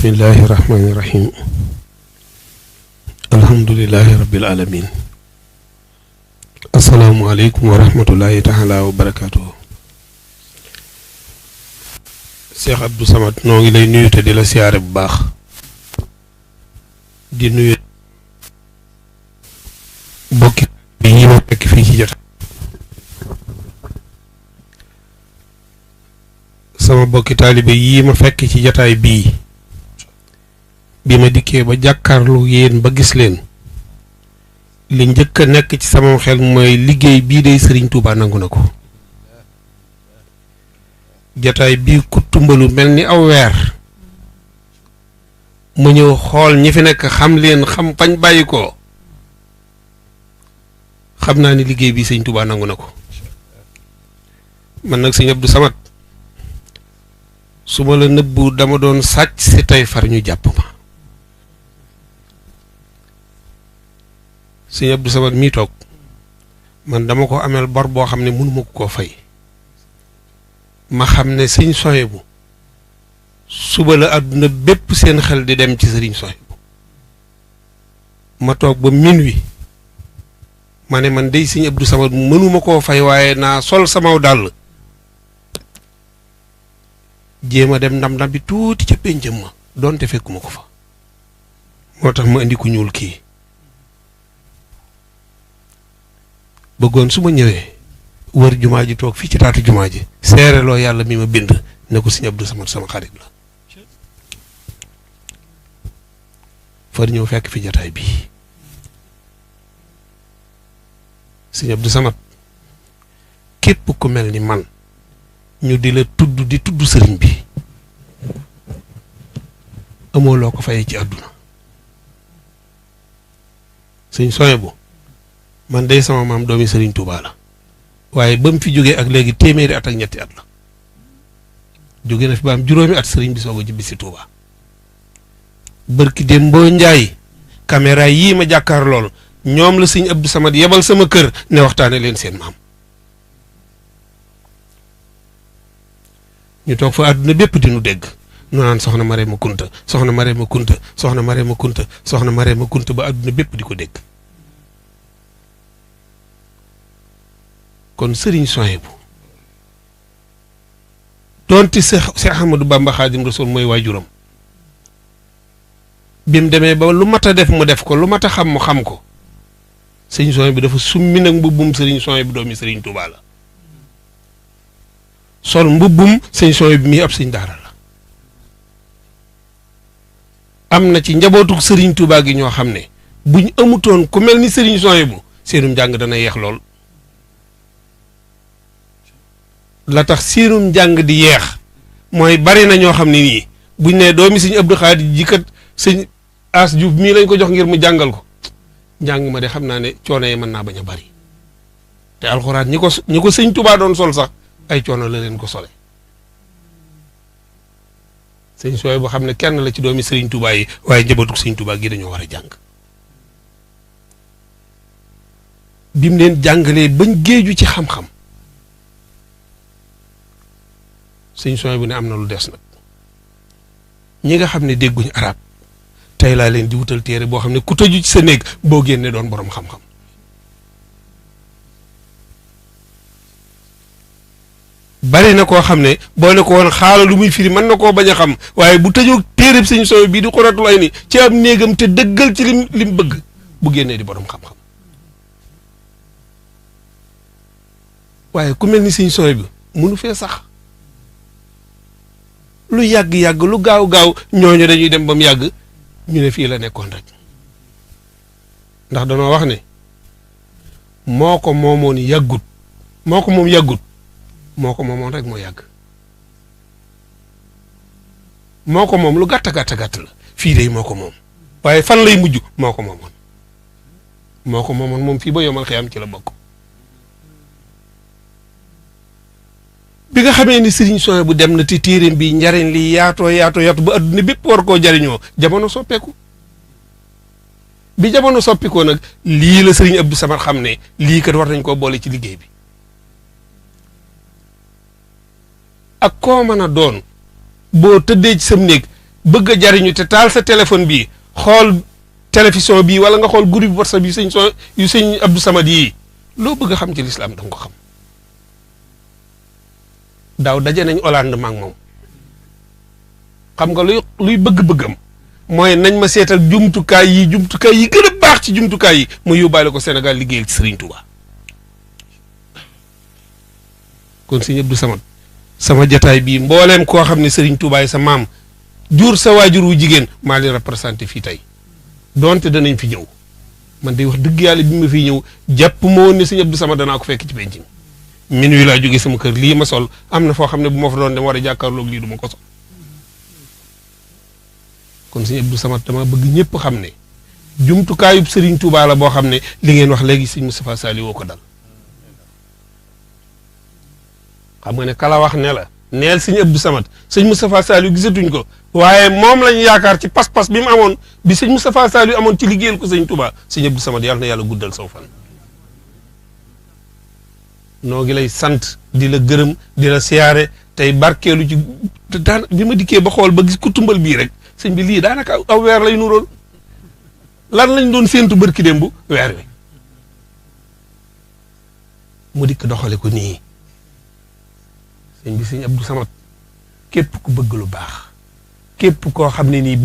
bismillahi rahmaani rahim alhamdulilahi rabbil alamin asalaamualeykum wa rahmatullahi taala wa barakaatu. Cheikh Abdou Samad noo ngi lay nuyu te di la siyaare bu baax di nuyu bokki bi yi ma fekk fii ci jot sama bokki taalibe yii ma fekk ci jataay bii bi ma dikkee ba jàkkaarlu yéen ba gis leen li njëkk a nekk ci sama xel mooy liggéey bii day Sëriñ Tuubaa nangu na ko. jataay bii ku tumbalu mel ni aw weer mu ñëw xool ñi fi nekk xam leen xam fañ bàyyi ko xam naa ni liggéey bii Sëriñ Tuubaa nangu na ko. man nag Sëriñ Abdou Samad su ma la nëbbu dama doon sàcc si tey far ñu jàpp ma. Sëriñ Abdou Samad mii toog man dama ko ameel bor boo xam ne mënuma ko koo fay ma xam ne sëñ Sohaybu suba la àdduna bépp seen xel di dem ci sëriñ Sohaybu ma toog ba minuit ma ne man day Sëriñ Abdou Samad mënuma koo fay waaye naa sol samaw dàll jéem a dem ndam bi tuuti ca péncam ma doonte fekkuma ko fa moo tax ma indi ku ñuul kii bëggoon su ma ñëwee wër jumaa ji toog fii ci taatu jumaa ji seereloo yàlla mi ma bind ne ko Sëriñ Abdou Samad sama xarit la far ñëw fekk fi jataay bii Sëriñ Abdou Samad képp ku mel ni man ñu di la tudd di tudd sëriñ bi amoo loo ko fayee ci àdduna. Sëriñ Sohaybu man day sama maam doomi Sëriñ Tuubaa la waaye ba mu fi jógee ak léegi téeméeri at ak ñetti at la jóge na fi ba am juróomi at sëriñ bi soog a jibbi si Tuubaa bërki dem mboo njaay caméra yii ma jàkkaar lool ñoom la Sëriñ Abdou Samad yebal sama kër ne waxtaane leen seen maam ñu toog fa àdduna bépp di nu dégg nu naan soxna Marema Kunta soxna Marema Kunta soxna Marema Kunta soxna Marema Kunta ba àdduna bépp di ko dégg. kon Sëriñ Sohaybu doonte Seex Ahmadu Bamba Xaadim Rasuul mooy waajuram bi mu demee ba lu mat a def mu def ko lu mat a xam mu xam ko Sëriñ Sohaybu dafa summi nag mbubbum Sëriñ Sohaybu doomi Sëriñ Tuubaa la sol mbubbum Sëriñ Sohaybu mii ab sëñ daara la am na ci njabootu Sëriñ Tuubaa gi ñoo xam ne buñ amutoon ku mel ni Sëriñ Sohaybu seenum njàng dana yeex lool. la tax seenum njàng di yeex mooy bari na ñoo xam ne nii buñ ne doomi Sëriñ Abdou Khadre ji kat sëñ As Diouf mii lañ ko jox ngir mu jàngal ko njàng ma de xam naa ne coono yi mën naa bañ a bari te alxuraan ñi ko Sëriñ Tuubaa doon sol sax ay coono la leen ko sole Sëriñ Sohaybu xam ne kenn la ci doomi Sëriñ Tuubaa yi waaye njabootu Sëriñ Tuubaa gi dañoo war a jàng bi mu leen jàngalee bañ géeju ci xam-xam Sëriñ Sohaybu ne am na lu des nag ñi nga xam ne dégguñu arab tey laa leen di wutal téere boo xam ne ku tëju ci sa néeg boo génnee doon boroom xam-xam bari na koo xam ne boo ne ko woon xaala lu muy firi mën na koo bañ a xam waaye bu tëjoo téere Sëriñ Sohaybu bii di Xuratul Ayni ci am néegam te dëggal ci lim bëgg bu génnee di boroom xam-xam waaye ku mel ni Sëriñ Sohaybu mënu fee sax lu yàgg-yàgg lu gaaw-gaaw ñooñu dañuy dem ba mu yàgg ñu ne fii la nekkoon rek ndax danoo wax ne moo ko moomoon yàggut moo ko moom yàggut moo ko moomoon rek moo yàgg moo ko moom lu gàtt gàtt gàtt la fii de moo ko moom waaye fan lay mujj moo ko moomoon moom fii ba yomal xiyam ci la bokk. bi nga xamee ni Sëriñ Sohaybu dem na te téereem bi njariñ li yaatoo ba adduna bépp war koo jariñoo jamono soppeeku bi jamono soppikoo nag lii la Sëriñ Abdou Samad xam ne lii kat war nañ koo boole ci liggéey bi ak koo mën a doon boo tëddee ci sam néeg bëgg a jariñu te taal sa téléphone bii xool télévision bii wala nga xool groupe WhatsApp yi yu sëñ Abdou Samad yi loo bëgg a xam ci lislaam danga ko xam. daaw daje nañ Hollande maag moom xam nga luy bëgg-bëggam mooy nañ ma seetal jumtukaay yi gën a baax ci jumtukaay yi ma yóbbaale ko Sénégal liggéeyal ci Serigne Touba. kon sëñ Abdou Samad sama jataay bii mbooleem koo xam ne Serigne Touba yi sa maam jur sa waajur wu jigéen maa leen représenté fii tey donte danañ fi ñëw man de wax dëgg yàlla bi ma fiy ñëw jàpp moo woon ne sëñ Abdou Samad danaa ko fekk ci penc mi minuit laa jógee sama kër lii ma sol am na foo xam ne bu ma fa doon dem war a jàkkaarloog lii du ma ko sol kon sëñ Abdou Samad dama bëgg ñëpp xam ne jumtukaayub Serigne Touba la boo xam ne li ngeen wax léegi sëñ Moustapha Saliou woo ko dal xam nga ne kala wax ne la neel sëñ Abdou Samad sëñ Moustapha Saliou gisatuñ ko waaye moom lañ yaakaar ci pas-pas bi mu amoon bi sëñ Moustapha Saliou amoon ci liggéeyal ko sëñ Touba sëñ Abdou Samad yàlla na yàlla guddal saw fan. noo ngi lay sant di la gërëm di la siyaare tey barkeelu ci daan bi ma dikkee ba xool ba gis ku tumbal bii rek sëñ bi lii daanaka aw weer lay nuróol lan lañ doon séentu bërki démb weer wi mu dikk doxale ko nii sëñ bi sëñ Abdou Samad képp ku bëgg lu baax képp koo xam ne nii